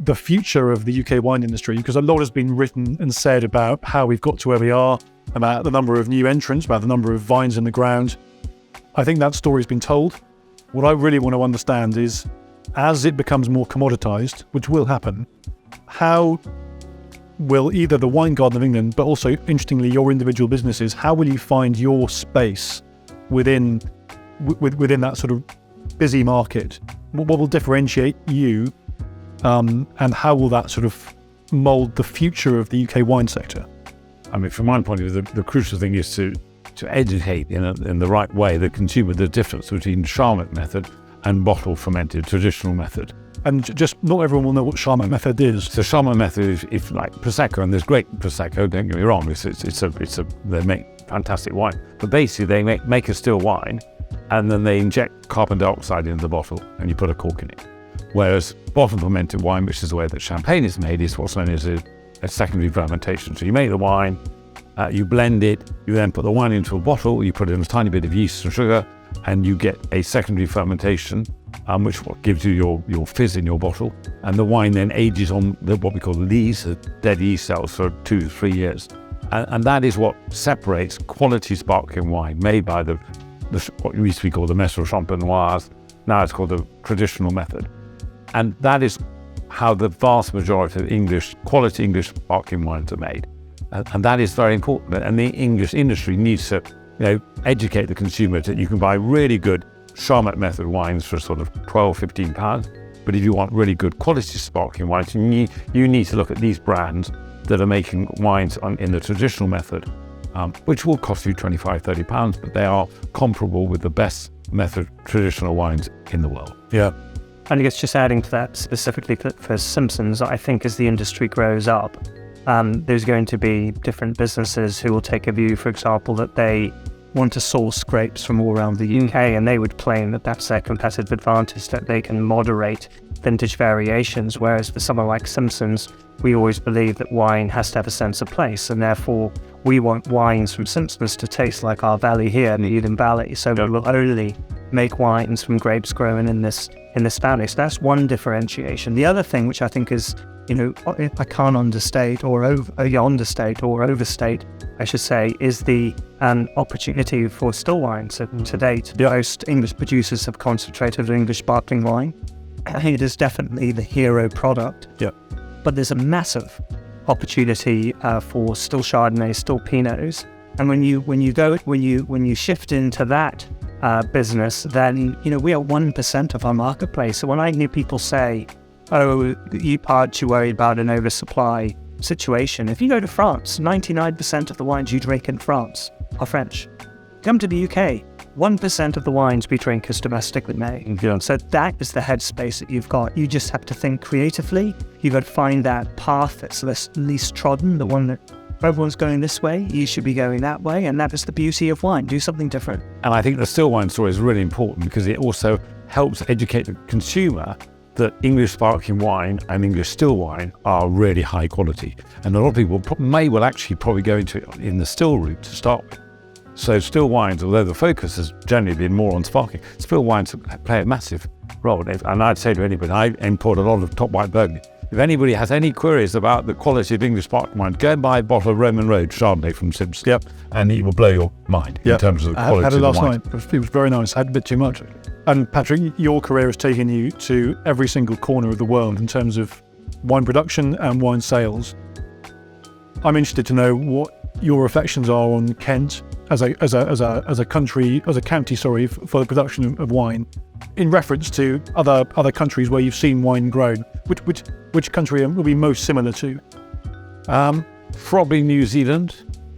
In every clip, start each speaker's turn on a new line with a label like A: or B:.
A: the future of the UK wine industry, because a lot has been written and said about how we've got to where we are, about the number of new entrants, about the number of vines in the ground. I think that story's been told. What I really want to understand is, as it becomes more commoditized, which will happen, how will either the Wine Garden of England, but also, interestingly, your individual businesses, how will you find your space within that sort of busy market? What will differentiate you, and how will that sort of mould the future of the UK wine sector?
B: I mean, from my point of view, the crucial thing is to educate in the right way the consumer the difference between Charlotte method and bottle fermented traditional method.
A: And just not everyone will know what Charlotte method is.
B: So Charlotte method is if like Prosecco, and there's great Prosecco, don't get me wrong, they make fantastic wine. But basically they make a still wine and then they inject carbon dioxide into the bottle and you put a cork in it. Whereas bottle fermented wine, which is the way that champagne is made, is what's known as a secondary fermentation. So you make the wine, you blend it, you then put the wine into a bottle, you put in a tiny bit of yeast and sugar, and you get a secondary fermentation, which gives you your fizz in your bottle. And the wine then ages on what we call lees, the dead yeast cells, for 2 to 3 years. And that is what separates quality sparkling wine made by what used to be called the Maître Champenoise. Now it's called the traditional method. And that is how the vast majority of quality English sparkling wines are made. And that is very important. And the English industry needs to educate the consumer that you can buy really good Charlotte method wines for sort of £12-15. But if you want really good quality sparkling wines, you need to look at these brands that are making wines in the traditional method, which will cost you £25-30, but they are comparable with the best method traditional wines in the world.
A: Yeah.
C: And I guess just adding to that specifically for Simpsons, I think as the industry grows up, there's going to be different businesses who will take a view, for example, that they want to source grapes from all around the UK, and they would claim that that's their competitive advantage, that they can moderate vintage variations, whereas for someone like Simpsons, we always believe that wine has to have a sense of place, and therefore we want wines from Simpsons to taste like our valley here in the Eden Valley, so we will only make wines from grapes grown in this valley. So that's one differentiation. The other thing, which I think is, I can't understate or overstate, I should say, is the opportunity for still wines. So to date, most English producers have concentrated on English sparkling wine. It is definitely the hero product.
A: Yeah.
C: But there's a massive opportunity for still Chardonnay, still Pinots, and when you shift into that business, then we are 1% of our marketplace. So when I hear people say, "Oh, aren't you worried about an oversupply situation?" If you go to France, 99% of the wines you drink in France are French. Come to the UK, 1% of the wines we drink is domestically made.
A: Yeah.
C: So that is the headspace that you've got. You just have to think creatively. You've got to find that path that's least trodden, the one that everyone's going this way, you should be going that way. And that is the beauty of wine. Do something different.
B: And I think the still wine story is really important because it also helps educate the consumer that English sparkling wine and English still wine are really high quality. And a lot of people may probably go into it in the still route to start with. So still wines, although the focus has generally been more on sparkling, still wines play a massive role. And I'd say to anybody, I import a lot of top white Burgundy. If anybody has any queries about the quality of English sparkling wine, go and buy a bottle of Roman Road Chardonnay from Simpsons.
A: Yep.
B: And it will blow your mind in terms of the quality of the wine. I had it last
A: night. It was very nice. I had a bit too much. And Patrick, your career has taken you to every single corner of the world in terms of wine production and wine sales. I'm interested to know what your reflections are on Kent as a county, for the production of wine, in reference to other countries where you've seen wine grown. Which country will be most similar to?
B: Probably New Zealand.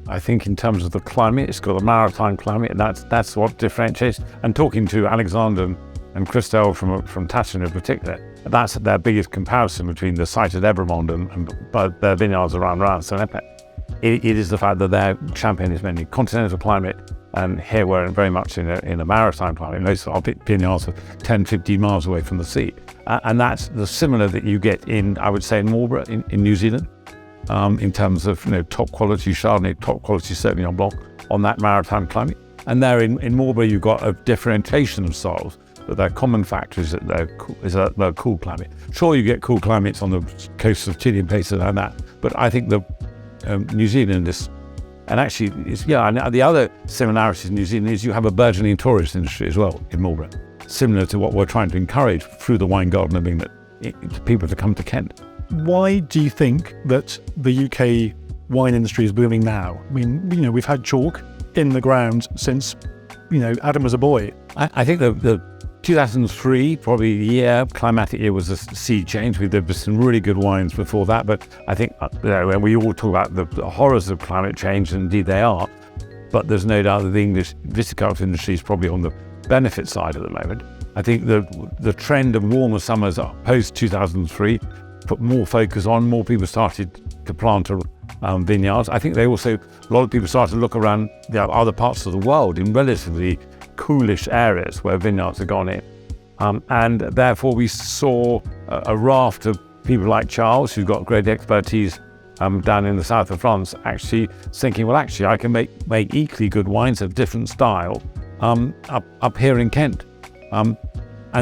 B: I think in terms of the climate, it's got a maritime climate, and that's what differentiates. And talking to Alexander and Christelle from Tatton in particular, that's their biggest comparison between the site at Evremond and their vineyards around Saint-Epet. It is the fact that their champagne is mainly continental climate, and here we're very much in a maritime climate. Most of our vineyards are 10-15 miles away from the sea. And that's the similar that you get in Marlborough in New Zealand, in terms of top quality Chardonnay, top quality Sauvignon Blanc on that maritime climate. And there in Marlborough you've got a differentiation of styles. but their common factor is that they're cool climate. Sure, you get cool climates on the coasts of Chile and places like that, but I think the New Zealand is, and actually, and the other similarities in New Zealand is you have a burgeoning tourist industry as well in Marlborough, similar to what we're trying to encourage through the wine garden, being that people to come to Kent.
A: Why do you think that the UK wine industry is booming now? I mean, we've had chalk in the ground since, Adam was a boy.
B: I think the 2003, probably the year, climatic year, was a sea change. There were some really good wines before that, but I think when we all talk about the horrors of climate change, and indeed they are, but there's no doubt that the English viticulture industry is probably on the benefit side at the moment. I think the trend of warmer summers post 2003 put more focus on, more people started to plant vineyards. I think a lot of people started to look around other parts of the world in relatively coolish areas where vineyards have gone in. And therefore we saw a raft of people like Charles, who've got great expertise down in the south of France, actually thinking, well, actually I can make equally good wines of different style up here in Kent. And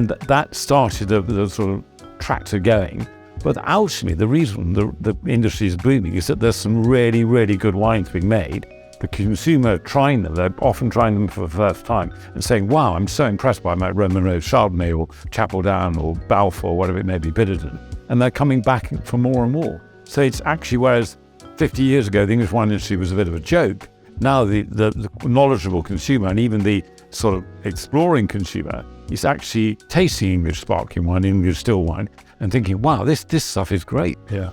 B: that started the sort of tractor going. But ultimately, the reason the industry is booming is that there's some really, really good wines being made. The consumer trying them, they're often trying them for the first time and saying, wow, I'm so impressed by my Roman Road Chardonnay or Chapel Down or Balfour, whatever it may be, Bitterdon. And they're coming back for more and more. So it's actually, whereas 50 years ago, the English wine industry was a bit of a joke, now the knowledgeable consumer and even the sort of exploring consumer is actually tasting English sparkling wine, English still wine, and thinking, wow, this stuff is great.
A: Yeah.